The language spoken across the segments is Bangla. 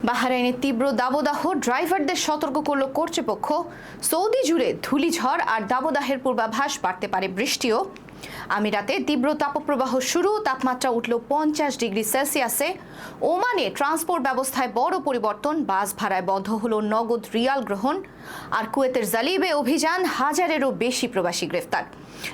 বাহরাইনে তীব্র দাবদাহ, ড্রাইভারদের সতর্ক করল কর্তৃপক্ষ। সৌদি জুড়ে ধূলিঝড় আর দাবদাহের পূর্বাভাস, বাড়তে পারে বৃষ্টিও। আমিরাতে তীব্র তাপপ্রবাহ শুরু, তাপমাত্রা উঠল 50 ডিগ্রি সেলসিয়াসে। ওমানে ট্রান্সপোর্ট ব্যবস্থায় বড় পরিবর্তন, বাস ভাড়ায় বন্ধ হলো নগদ রিয়াল গ্রহণ। আর কুয়েতের জালিবে অভিযান, হাজারেরও বেশি প্রবাসী গ্রেফতার।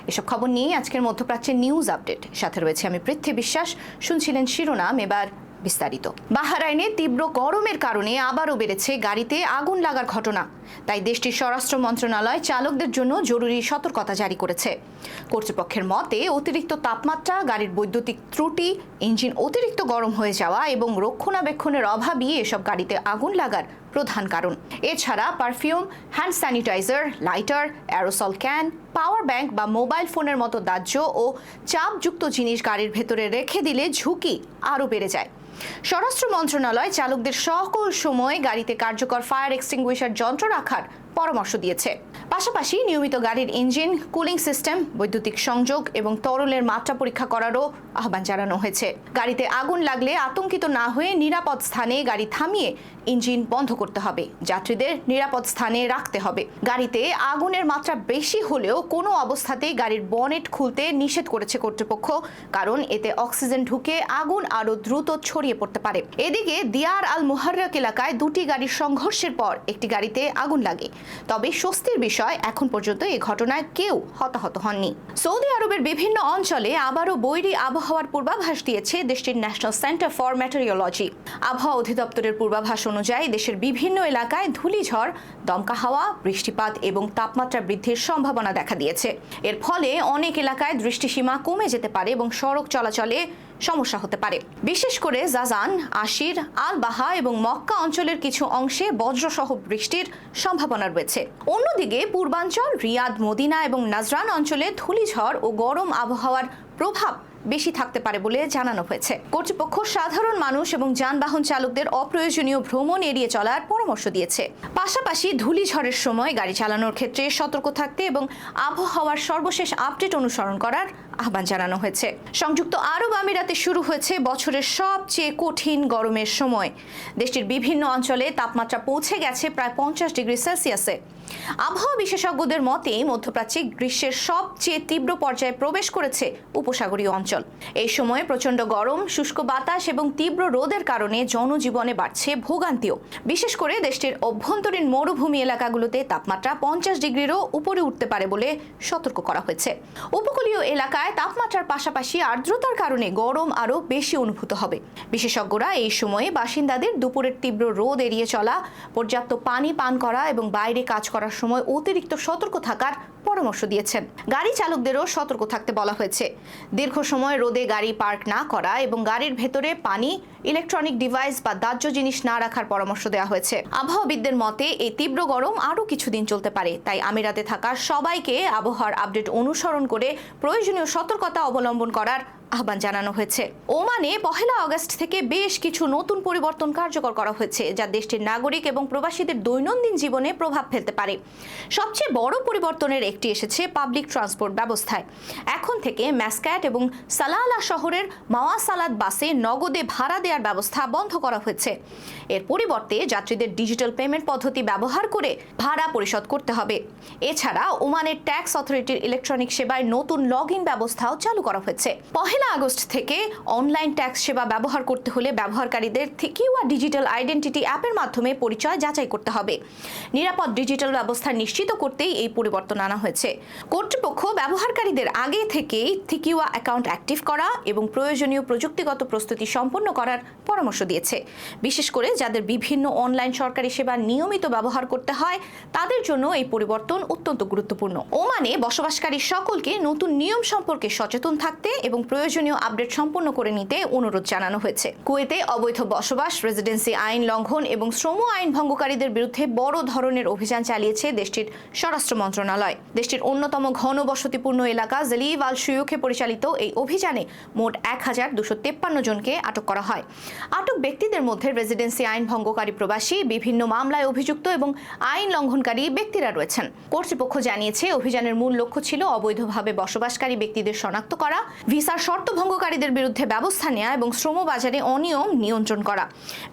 এসব খবর নিয়ে আজকের মধ্যপ্রাচ্যের নিউজ আপডেট, সাথে রয়েছে আমি পৃথ্বী বিশ্বাস। শুনছিলেন শিরোনাম, এবার বিস্তারিত। বাহরাইনে তীব্র গরমের কারণে আবারও বেড়েছে গাড়িতে আগুন লাগার ঘটনা। তাই দেশটির স্বরাষ্ট্র মন্ত্রণালয় চালকদের জন্য জরুরি সতর্কতা জারি করেছে। কর্তৃপক্ষের মতে, অতিরিক্ত তাপমাত্রা, গাড়ির বৈদ্যুতিক ত্রুটি, ইঞ্জিন অতিরিক্ত গরম হয়ে যাওয়া এবং রক্ষণাবেক্ষণের অভাবই এসব গাড়িতে আগুন লাগার প্রধান কারণ। এছাড়া perfume, hand sanitizer, lighter, aerosol can, power bank বা মোবাইল ফোনের মতো দাহ্য ও চাপযুক্ত জিনিস গাড়ির ভেতরে রেখে দিলে ঝুঁকি আরও বেড়ে যায়। স্বরাষ্ট্র মন্ত্রণালয় চালকদের সকল সময় গাড়িতে কার্যকর ফায়ার এক্সটিংগুইশার যন্ত্র রাখার পরামর্শ দিয়েছে। পাশাপাশি নিয়মিত গাড়ির ইঞ্জিন, কুলিং সিস্টেম, বৈদ্যুতিক সংযোগ এবং তরলের মাত্রা পরীক্ষা করারও আহ্বান জানানো হয়েছে। গাড়িতে আগুন লাগলে আতঙ্কিত না হয়ে নিরাপদ স্থানে গাড়ি থামিয়ে ইঞ্জিন বন্ধ করতে হবে। যাত্রীদের নিরাপদ স্থানে রাখতে হবে। গাড়িতে আগুনের মাত্রা বেশি হলেও কোনো অবস্থাতেই গাড়ির বনেট খুলতে নিষেধ করেছে কর্তৃপক্ষ, কারণ এতে অক্সিজেন ঢুকে আগুন আরও দ্রুত ছড়িয়ে পড়তে পারে। এদিকে দিয়ার আল মুহাররক এলাকায় দুটি গাড়ির সংঘর্ষের পর একটি গাড়িতে আগুন লাগে। তবে স্বস্তির বিষয়, এখন পর্যন্ত এই ঘটনায় কেউ হতাহত হননি। সৌদি আরবের বিভিন্ন অঞ্চলে আবারও বৈরী আবহাওয়ার পূর্বাভাস দিয়েছে দেশটির ন্যাশনাল সেন্টার ফর মেটেরিওলজি। আবহাওয়া অধিদপ্তরের পূর্বাভাস অনুযায়ী দেশের বিভিন্ন এলাকায় ধূলিঝড়, দমকা হাওয়া, বৃষ্টিপাত এবং তাপমাত্রা বৃদ্ধির সম্ভাবনা দেখা দিয়েছে। এর ফলে অনেক এলাকায় দৃষ্টিসীমা কমে যেতে পারে এবং সড়ক চলাচলে সমস্যা হতে পারে। বিশেষ করে জাজান, আশির, আল বাহা এবং মক্কা অঞ্চলের কিছু অংশে বজ্রসহ বৃষ্টির সম্ভাবনা রয়েছে। অন্যদিকে পূর্বাঞ্চল, রিয়াদ, মদিনা এবং নাজরান অঞ্চলে ধূলিঝড় ও গরম আবহাওয়ার প্রভাব বেশি থাকতে পারে বলে জানানো হয়েছে। কর্তৃপক্ষ সাধারণ মানুষ এবং যানবাহন চালকদের অপ্রয়োজনীয় ভ্রমণ এড়িয়ে চলার পরামর্শ দিয়েছে। পাশাপাশি ধূলিঝড়ের সময় গাড়ি চালানোর ক্ষেত্রে সতর্ক থাকতে এবং আবহাওয়ার সর্বশেষ আপডেট অনুসরণ করার আহ্বান জানানো হয়েছে। সংযুক্ত আরব আমিরাতে শুরু হয়েছে বছরের সবচেয়ে কঠিন গরমের সময়। দেশটির বিভিন্ন অঞ্চলে তাপমাত্রা পৌঁছে গেছে প্রায় 50 ডিগ্রি সেলসিয়াসে। আবহাওয়া বিশেষজ্ঞদের মতে, মধ্যপ্রাচ্যে গ্রীষ্মের সবচেয়ে তীব্র পর্যায়ে প্রবেশ করেছে উপসাগরীয় অঞ্চল। এই সময়ে প্রচণ্ড গরম, শুষ্ক বাতাস এবং তীব্র রোদের কারণে জনজীবনে বাড়ছে ভোগান্তিও। বিশেষ করে দেশটির অভ্যন্তরীণ মরুভূমি এলাকাগুলোতে তাপমাত্রা 50 ডিগ্রিরও উপরে উঠতে পারে বলে সতর্ক করা হয়েছে। উপকূলীয় এলাকায় তাপমাত্রার পাশাপাশি আর্দ্রতার কারণে গরম আরও বেশি অনুভূত হবে। বিশেষজ্ঞরা এই সময়ে বাসিন্দাদের দুপুরের তীব্র রোদ এড়িয়ে চলা, পর্যাপ্ত পানি পান করা এবং বাইরে কাজ করার সময় অতিরিক্ত সতর্ক থাকার পরামর্শ দিয়েছেন। গাড়ি চালকদেরও সতর্ক থাকতে বলা হয়েছে। দীর্ঘ সময় রোদে গাড়ি পার্ক না করা এবং গাড়ির ভেতরে পানি, ইলেকট্রনিক ডিভাইস বা দাহ্য জিনিস না রাখার পরামর্শ দেওয়া হয়েছে। আবহাওয়াবিদদের মতে, এই তীব্র গরম আরও কিছুদিন চলতে পারে। তাই আমিরাতে থাকা সবাইকে আবহাওয়ার আপডেট অনুসরণ করে প্রয়োজনীয় সতর্কতা অবলম্বন করার আহ্বান জানানো হয়েছে। ওমানে 1 আগস্ট থেকে বেশ কিছু নতুন পরিবর্তন কার্যকর করা হয়েছে, যা দেশটির নাগরিক এবং প্রবাসীদের দৈনন্দিন জীবনে প্রভাব ফেলতে পারে। সবচেয়ে বড় পরিবর্তনের একটি এসেছে পাবলিক ট্রান্সপোর্ট ব্যবস্থায়। এখন থেকে ম্যাসক্যাট এবং সালালা শহরের মাওয়াসালাত বাসে নগদে ভাড়া দেওয়ার ব্যবস্থা বন্ধ করা হয়েছে। এর পরিবর্তে যাত্রীদের ডিজিটাল পেমেন্ট পদ্ধতি ব্যবহার করে ভাড়া পরিশোধ করতে হবে। এছাড়া ওমানের ট্যাক্স অথরিটির ইলেকট্রনিক সেবায় নতুন লগ ইন ব্যবস্থাও চালু করা হয়েছে। 1 আগস্ট থেকে অনলাইন ট্যাক্স সেবা ব্যবহার করতে হলে ব্যবহারকারীদের কিউআর ডিজিটাল আইডেন্টিটি অ্যাপের মাধ্যমে পরিচয় যাচাই করতে হবে। নিরাপদ ডিজিটাল ব্যবস্থা নিশ্চিত করতেই এই পরিবর্তন আনা হয়েছে। কর্তৃপক্ষ ব্যবহারকারীদের আগে থেকেই কিউআর অ্যাকাউন্ট অ্যাক্টিভ করা এবং প্রয়োজনীয় প্রযুক্তিগত প্রস্তুতি সম্পন্ন করার পরামর্শ দিয়েছে। বিশেষ করে যাদের বিভিন্ন অনলাইন সরকারি সেবা নিয়মিত ব্যবহার করতে হয়, তাদের জন্য এই পরিবর্তন অত্যন্ত গুরুত্বপূর্ণ। ওমানে বসবাসকারী সকলকে নতুন নিয়ম সম্পর্কে সচেতন থাকতে এবং প্রয়োজনীয় আপডেট সম্পন্ন করে নিতে অনুরোধ জানানো হয়েছে। কুয়েতে অবৈধ বসবাস, রেসিডেন্সি আইন লঙ্ঘন এবং শ্রম আইন ভঙ্গকারীদের বিরুদ্ধে বড় ধরনের অভিযান চালিয়েছে দেশটির স্বরাষ্ট্র মন্ত্রণালয়। দেশটির অন্যতম ঘনবসতিপূর্ণ এলাকা জালিব আল শুয়ুখে পরিচালিত এই অভিযানে মোট 1253 জনকে আটক করা হয়। আটক ব্যক্তিদের মধ্যে রেসিডেন্সি আইন ভঙ্গকারী প্রবাসী, বিভিন্ন মামলায় অভিযুক্ত এবং আইন লঙ্ঘনকারী ব্যক্তিরা রয়েছেন। কর্তৃপক্ষ জানিয়েছে, অভিযানের মূল লক্ষ্য ছিল অবৈধভাবে বসবাসকারী ব্যক্তিদের শনাক্ত করা, ভিসার শর্ত ভঙ্গকারীদের বিরুদ্ধে ব্যবস্থা নেওয়া এবং শ্রম বাজারে অনিয়ম নিয়ন্ত্রণ করা।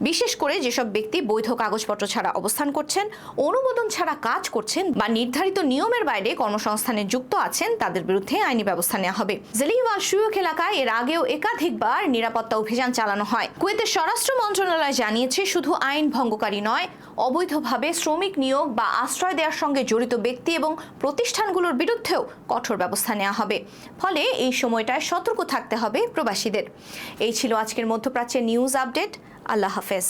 বিশেষ করে যেসব ব্যক্তি বৈধ কাগজপত্র ছাড়া অবস্থান করছেন, অনুমোদন ছাড়া কাজ করছেন বা নির্ধারিত নিয়মের বাইরে কর্মসংস্থানে যুক্ত আছেন, তাদের বিরুদ্ধে আইনি ব্যবস্থা নেওয়া হবে। জেলিওয়াল সুয়ুখ এলাকায় এর আগেও একাধিকবার নিরাপত্তা অভিযান চালানো হয়। কুয়েতের স্বরাষ্ট্র মন্ত্রণালয় জানিয়েছে, শুধু আইন ভঙ্গকারী নয়, অবৈধভাবে শ্রমিক নিয়োগ বা আশ্রয় দেওয়ার সঙ্গে জড়িত ব্যক্তি এবং প্রতিষ্ঠানগুলোর বিরুদ্ধেও কঠোর ব্যবস্থা নেওয়া হবে। ফলে এই সময়টায় সতর্ক থাকতে হবে প্রবাসীদের। এই ছিল আজকের মধ্যপ্রাচ্যের নিউজ আপডেট। আল্লাহ হাফেজ।